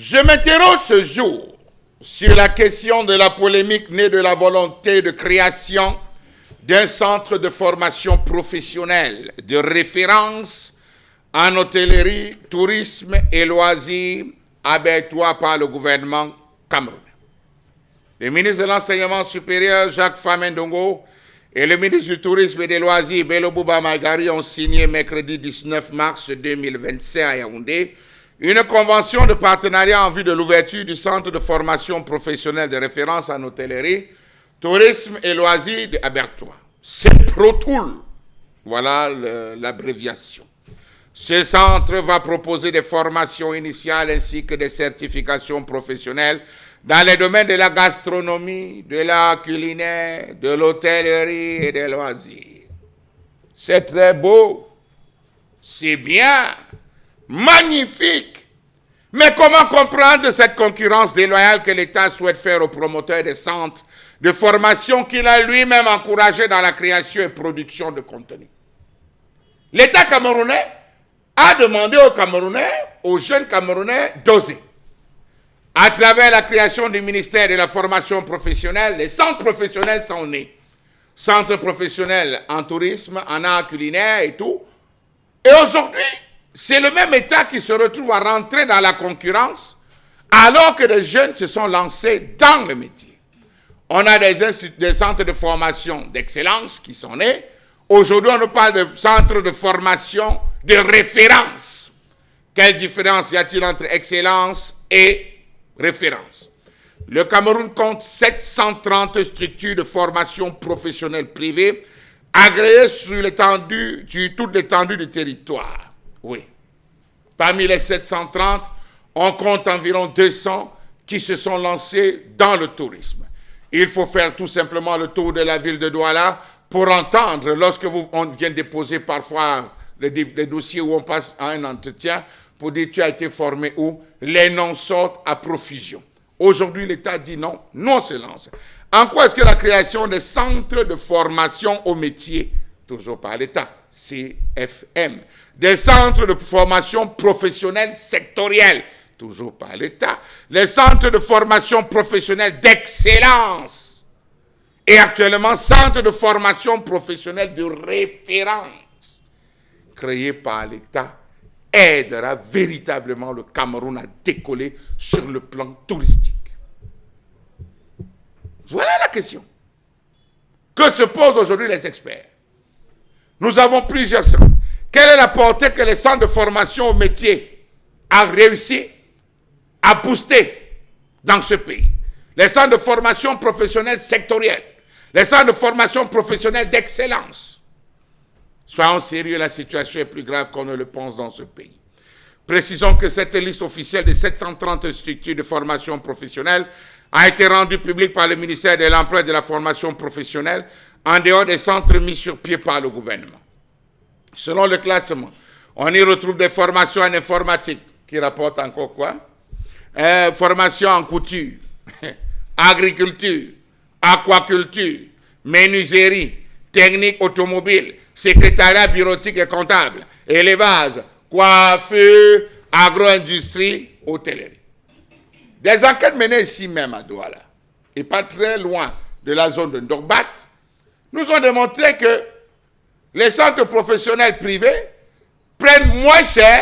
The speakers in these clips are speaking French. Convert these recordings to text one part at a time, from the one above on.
Je m'interroge ce jour sur la question de la polémique née de la volonté de création d'un centre de formation professionnelle de référence en hôtellerie, tourisme et loisirs abertois par le gouvernement camerounais. Le ministre de l'Enseignement supérieur, Jacques Famendongo, et le ministre du Tourisme et des Loisirs, Bello Bouba Magari, ont signé mercredi 19 mars 2025 à Yaoundé une convention de partenariat en vue de l'ouverture du centre de formation professionnelle de référence en hôtellerie, tourisme et loisirs de Abertois. C'est ProTool. Voilà l'abréviation. Ce centre va proposer des formations initiales ainsi que des certifications professionnelles dans les domaines de la gastronomie, de la culinaire, de l'hôtellerie et des loisirs. C'est très beau, c'est bien, magnifique. Mais comment comprendre cette concurrence déloyale que l'État souhaite faire aux promoteurs des centres de formation qu'il a lui-même encouragé dans la création et production de contenu? L'État camerounais a demandé aux Camerounais, aux jeunes Camerounais, d'oser. À travers la création du ministère de la formation professionnelle, les centres professionnels sont nés. Centres professionnels en tourisme, en art culinaire et tout. Et aujourd'hui, c'est le même État qui se retrouve à rentrer dans la concurrence alors que les jeunes se sont lancés dans le métier. On a des centres de formation d'excellence qui sont nés. Aujourd'hui, on nous parle de centres de formation de référence. Quelle différence y a-t-il entre excellence et référence? Le Cameroun compte 730 structures de formation professionnelle privée agréées sur toute l'étendue du territoire. Oui. Parmi les 730, on compte environ 200 qui se sont lancés dans le tourisme. Il faut faire tout simplement le tour de la ville de Douala pour entendre, lorsque on vient déposer parfois les dossiers où on passe à un entretien, pour dire tu as été formé où, les noms sortent à profusion. Aujourd'hui, l'État dit non, non se lance. En quoi est-ce que la création des centres de formation au métier, toujours par l'État, CFM, des centres de formation professionnelle sectorielle, toujours par l'État, les centres de formation professionnelle d'excellence, et actuellement centres de formation professionnelle de référence, créés par l'État, aidera véritablement le Cameroun à décoller sur le plan touristique. Voilà la question que se posent aujourd'hui les experts. Nous avons plusieurs centres. Quelle est la portée que les centres de formation au métier ont réussi à booster dans ce pays? Les centres de formation professionnelle sectorielle, les centres de formation professionnelle d'excellence. Soyons sérieux, la situation est plus grave qu'on ne le pense dans ce pays. Précisons que cette liste officielle de 730 structures de formation professionnelle a été rendue publique par le ministère de l'Emploi et de la Formation professionnelle en dehors des centres mis sur pied par le gouvernement. Selon le classement, on y retrouve des formations en informatique qui rapportent encore quoi? Formation en couture, agriculture, aquaculture, menuiserie, technique automobile, secrétariat bureautique et comptable, élevage, coiffure, agro-industrie, hôtellerie. Des enquêtes menées ici même à Douala, et pas très loin de la zone de Ndorbat, nous ont démontré que les centres professionnels privés prennent moins cher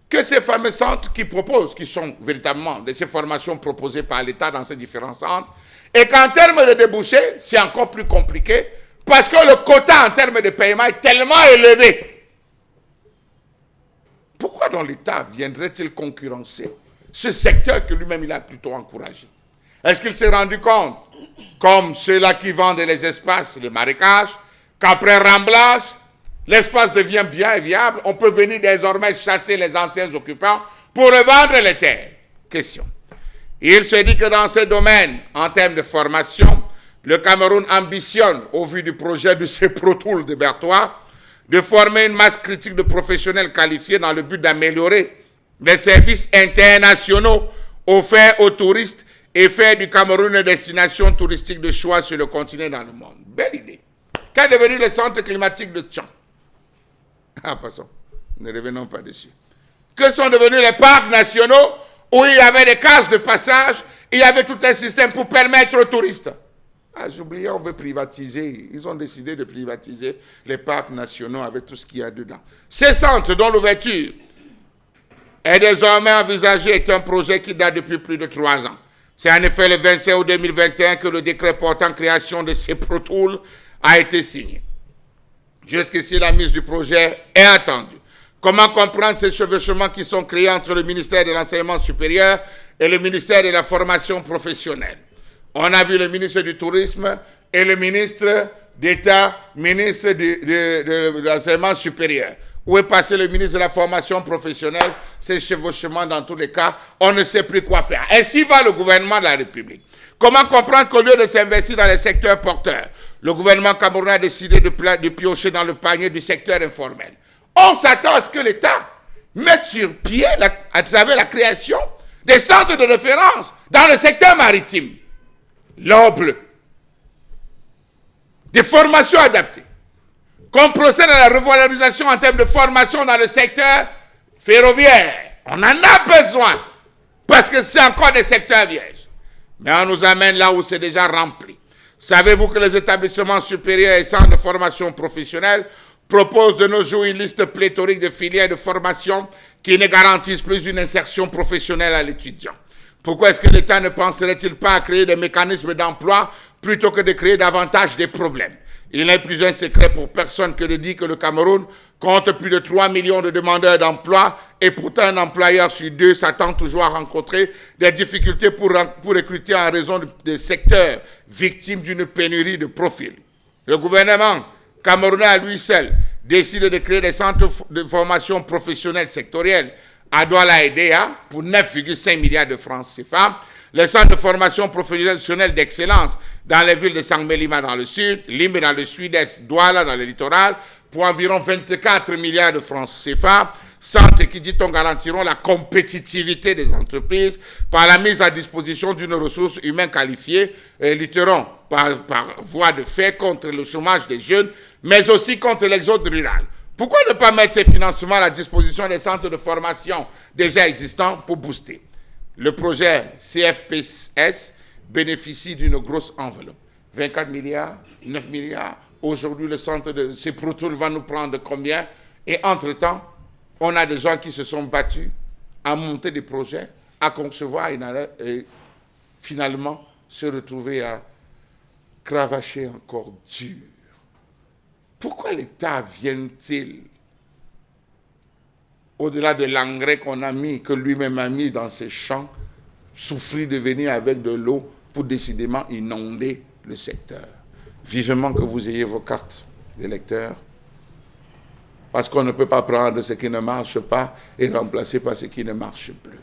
que ces fameux centres qui proposent, qui sont véritablement de ces formations proposées par l'État dans ces différents centres, et qu'en termes de débouchés, c'est encore plus compliqué, parce que le quota en termes de paiement est tellement élevé. Pourquoi donc l'État viendrait-il concurrencer ce secteur que lui-même il a plutôt encouragé? Est-ce qu'il s'est rendu compte, comme ceux-là qui vendent les espaces, les marécages, qu'après remblage, l'espace devient bien et viable, on peut venir désormais chasser les anciens occupants pour revendre les terres? Question. Il se dit que dans ces domaines, en termes de formation, le Cameroun ambitionne, au vu du projet de ces ProTool de Bertois, de former une masse critique de professionnels qualifiés dans le but d'améliorer les services internationaux offerts aux touristes et faire du Cameroun une destination touristique de choix sur le continent et dans le monde. Belle idée. Qu'est devenu le centre climatique de Tchang? Passons, ne revenons pas dessus. Que sont devenus les parcs nationaux où il y avait des cases de passage, il y avait tout un système pour permettre aux touristes. Ah, j'oubliais, on veut privatiser. Ils ont décidé de privatiser les parcs nationaux avec tout ce qu'il y a dedans. Ces centres dont l'ouverture est désormais envisagée est un projet qui date depuis plus de 3 ans. C'est en effet le 25 août 2021 que le décret portant création de ces protocoles a été signé. Jusqu'ici, la mise du projet est attendue. Comment comprendre ces chevauchements qui sont créés entre le ministère de l'Enseignement supérieur et le ministère de la Formation professionnelle? On a vu le ministre du Tourisme et le ministre d'État, ministre de l'Enseignement supérieur. Où est passé le ministre de la Formation professionnelle? Ces chevauchements, dans tous les cas, on ne sait plus quoi faire. Ainsi va le gouvernement de la République. Comment comprendre qu'au lieu de s'investir dans les secteurs porteurs, le gouvernement camerounais a décidé de piocher dans le panier du secteur informel? On s'attend à ce que l'État mette sur pied, à travers la création, des centres de référence dans le secteur maritime. L'or bleu. Des formations adaptées. Qu'on procède à la revalorisation en termes de formation dans le secteur ferroviaire. On en a besoin, parce que c'est encore des secteurs vierges. Mais on nous amène là où c'est déjà rempli. Savez-vous que les établissements supérieurs et centres de formation professionnelle proposent de nos jours une liste pléthorique de filières de formation qui ne garantissent plus une insertion professionnelle à l'étudiant? Pourquoi est-ce que l'État ne penserait-il pas à créer des mécanismes d'emploi plutôt que de créer davantage des problèmes? Il n'est plus un secret pour personne que de dire que le Cameroun compte plus de 3 millions de demandeurs d'emploi et pourtant un employeur sur 2 s'attend toujours à rencontrer des difficultés pour recruter en raison des secteurs victimes d'une pénurie de profils. Le gouvernement camerounais à lui seul décide de créer des centres de formation professionnelle sectorielle à Douala et Déa pour 9,5 milliards de francs CFA, les centres de formation professionnelle d'excellence dans les villes de Sangmelima dans le sud, Limbe dans le sud-est, Douala dans le littoral, pour environ 24 milliards de francs CFA, centres qui, dit-on, garantiront la compétitivité des entreprises par la mise à disposition d'une ressource humaine qualifiée et lutteront par voie de fait contre le chômage des jeunes, mais aussi contre l'exode rural. Pourquoi ne pas mettre ces financements à la disposition des centres de formation déjà existants pour booster? Le projet CFPS bénéficie d'une grosse enveloppe. 24 milliards, 9 milliards. Aujourd'hui, le centre de ces protocoles va nous prendre combien? Et entre-temps, on a des gens qui se sont battus à monter des projets, à concevoir et finalement se retrouver à cravacher encore dur. Pourquoi l'État vient-il, au-delà de l'engrais qu'on a mis, que lui-même a mis dans ses champs, souffrir de venir avec de l'eau pour décidément inonder le secteur? Vivement que vous ayez vos cartes d'électeurs, parce qu'on ne peut pas prendre ce qui ne marche pas et remplacer par ce qui ne marche plus.